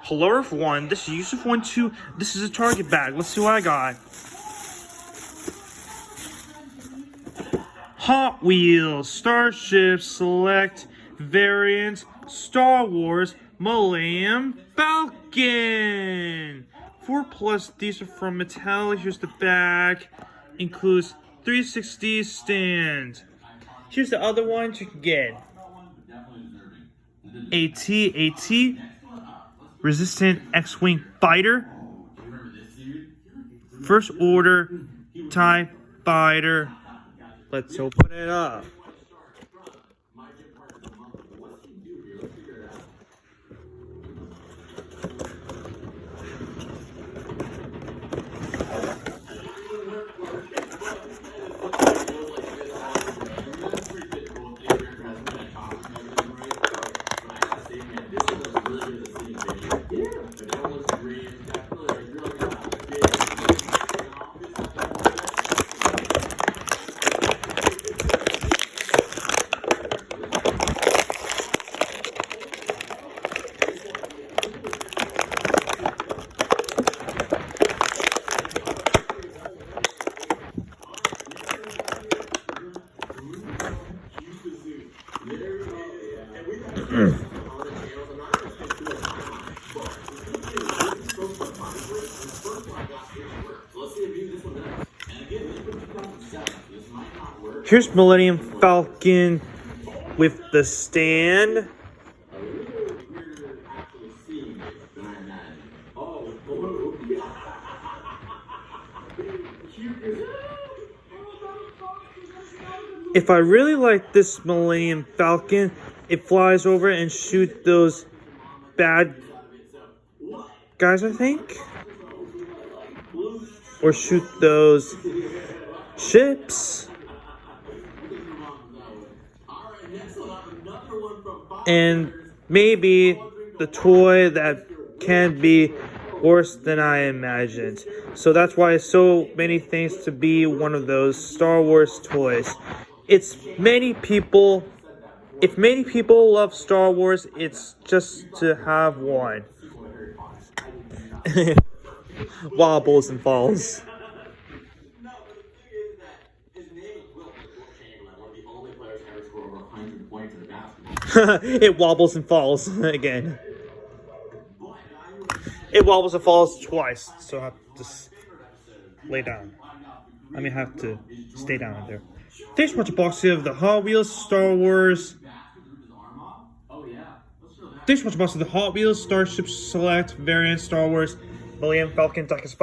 Hello everyone, this is Yusuf12. This is a Target bag. Let's see what I got. Hot Wheels, Starships, Select, Variant, Star Wars, Millennium, Falcon! 4+ these are from Mattel. Here's the bag. Includes 360 stand. Here's the other ones you can get. AT, Resistant X-Wing Fighter, First Order TIE Fighter. Let's open it up. Here's Millennium Falcon with the stand. If I really like this Millennium Falcon, it flies over and shoots those bad guys, I think. Or shoot those ships. And maybe the toy that can be worse than I imagined. So that's why so many things to be one of those Star Wars toys. If many people love Star Wars, it's just to have one. Wobbles and falls. It wobbles and falls again. It wobbles and falls twice, so I have to just lay down. I mean, have to stay down there. Thanks for watching box of the Hot Wheels Star Wars. Thanks for watching box of the Hot Wheels Starships Select Variant Star Wars Millennium Falcon diecast.